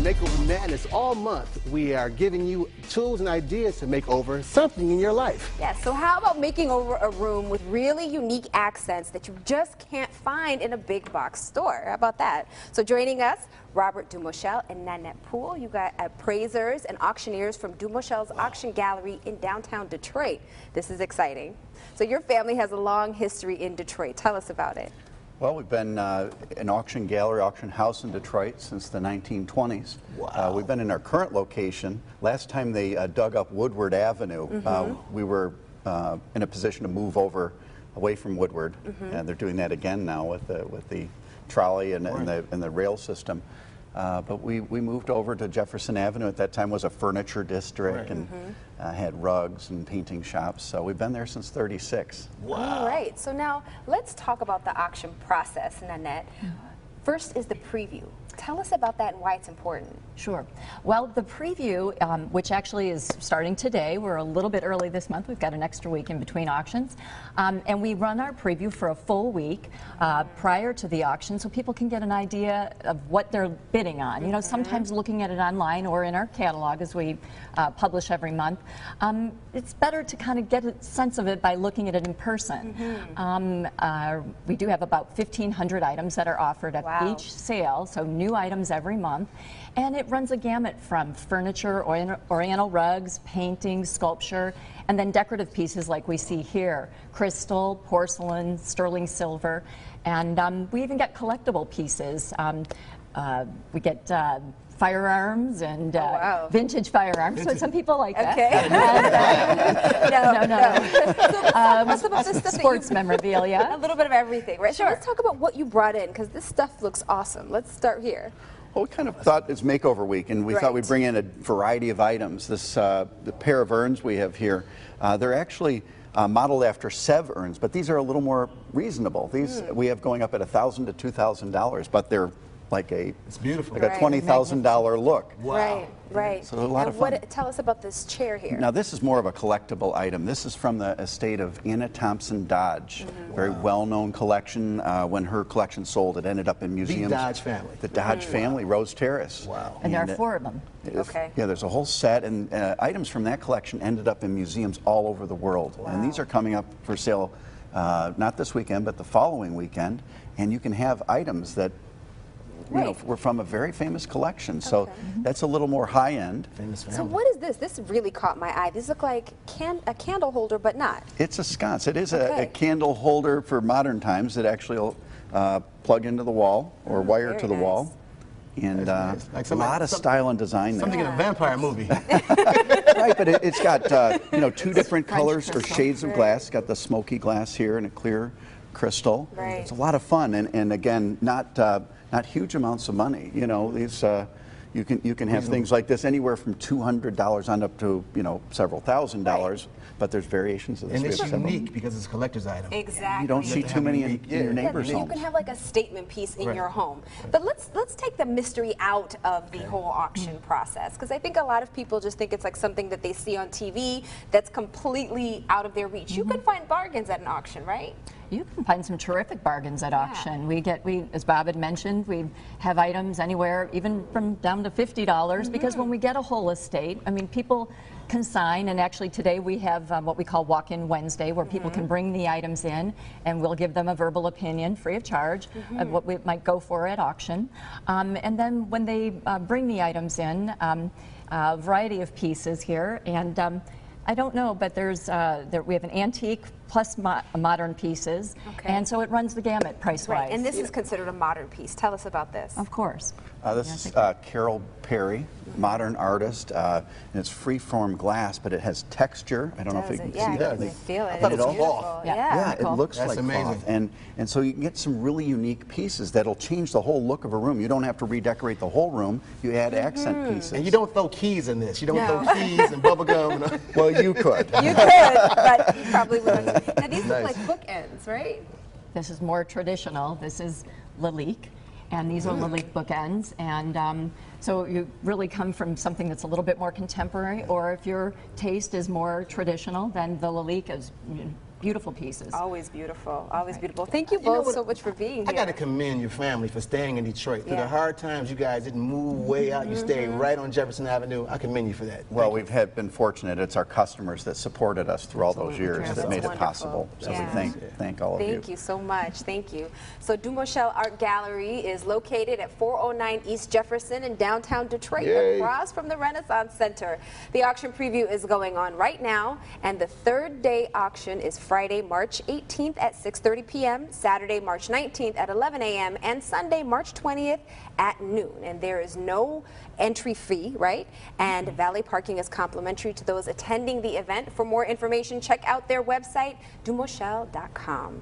Makeover Madness all month. We are giving you tools and ideas to make over something in your life. Yeah, so how about making over a room with really unique accents that you just can't find in a big box store? How about that? So joining us, Robert Dumouchelle and Nanette Poole. You got appraisers and auctioneers from Dumouchelle's Auction Gallery in downtown Detroit. This is exciting. So your family has a long history in Detroit. Tell us about it. Well, we've been an auction gallery, auction house in Detroit since the 1920s. Wow. We've been in our current location. Last time they dug up Woodward Avenue, we were in a position to move over away from Woodward, and they're doing that again now with the trolley and the rail system. But we moved over to Jefferson Avenue. At that time was a furniture district, and had rugs and painting shops. So we've been there since '36. Wow. All right, so now let's talk about the auction process, Nanette. First is the preview. Tell us about that and why it's important. Sure. Well, the preview, which actually is starting today, we're a little bit early this month. We've got an extra week in between auctions. And we run our preview for a full week prior to the auction so people can get an idea of what they're bidding on. You know, sometimes looking at it online or in our catalog as we publish every month, it's better to kind of get a sense of it by looking at it in person. We do have about 1,500 items that are offered at each sale, so new items every month, and it runs a gamut from furniture, oriental rugs, painting, sculpture, and then decorative pieces like we see here, crystal, porcelain, sterling silver, and we even get collectible pieces. We get firearms and vintage firearms, so some people like that. No. What's about this stuff? Sports memorabilia. A little bit of everything, right? Sure. So let's talk about what you brought in, because this stuff looks awesome. Let's start here. Well, we kind of thought it's Makeover Week, and we thought we'd bring in a variety of items. This the pair of urns we have here, they're actually modeled after Sev urns, but these are a little more reasonable. These we have going up at $1,000 to $2,000, but they're like it's beautiful. like a $20,000 look. Wow. Right. So a lot of fun. Tell us about this chair here. Now this is more of a collectible item. This is from the estate of Anna Thompson Dodge, very well-known collection. When her collection sold, it ended up in museums. The Dodge family. The Dodge family, Rose Terrace. Wow. And there are 4 of them. Yeah, there's a whole set, and items from that collection ended up in museums all over the world. And these are coming up for sale, not this weekend, but the following weekend. And you can have items that were from a very famous collection, so that's a little more high-end. So what is this? This really caught my eye. These look like a candle holder, but not. It's a sconce. It is a candle holder for modern times that actually will plug into the wall or wire to the wall. And like a lot of style and design there. Something in a vampire movie. Right, but it's got 2 different colors or shades of glass. It's got the smoky glass here and a clear crystal. Right. It's a lot of fun, and again, not huge amounts of money. You know, these you can have things like this anywhere from $200 on up to several $1,000s. But there's variations of this. And it's unique because it's a collector's item. Exactly. You don't see too many in your neighbor's You homes. can have like a statement piece in your home. But let's take the mystery out of the whole auction process, because I think a lot of people just think it's like something that they see on TV that's completely out of their reach. You can find bargains at an auction, right? You can find some terrific bargains at auction. We, as Bob had mentioned, we have items anywhere even from down to $50 because when we get a whole estate, I mean, people consign, and actually today we have what we call Walk-In Wednesday, where people can bring the items in and we'll give them a verbal opinion free of charge of what we might go for at auction. And then when they bring the items in, a variety of pieces here, and I don't know, but there's we have an antique plus modern pieces, and so it runs the gamut price-wise. Right, and this is considered a modern piece. Tell us about this. Of course. This is Carol Perry, modern artist, and it's free-form glass, but it has texture. I don't know if you can see that. You feel it. I thought It's it was beautiful. cloth. Yeah, it looks That's like amazing. cloth, and so you can get some really unique pieces that'll change the whole look of a room. You don't have to redecorate the whole room. You add accent pieces. And you don't throw keys in this. You don't throw keys and bubble gum. Well, you could. You could, but you probably wouldn't. Now these look like bookends, right? This is more traditional. This is Lalique, and these are Lalique bookends, and so you really come from something that's a little bit more contemporary, or if your taste is more traditional, then the Lalique is beautiful pieces. Always beautiful, always beautiful. Thank you both so much for being here. I got to commend your family for staying in Detroit. Through the hard times, you guys didn't move way out. You stayed right on Jefferson Avenue. I commend you for that. Well, we've been fortunate. It's our customers that supported us through all those years that made it possible. So we thank all of you. Thank you so much. Thank you. So Dumouchelle Art Gallery is located at 409 East Jefferson in downtown Detroit, across from the Renaissance Center. The auction preview is going on right now, and the third day auction is Friday, March 18th at 6:30 p.m., Saturday, March 19th at 11 a.m., and Sunday, March 20th at noon. And there is no entry fee, right? And valet parking is complimentary to those attending the event. For more information, check out their website, dumouchelle.com.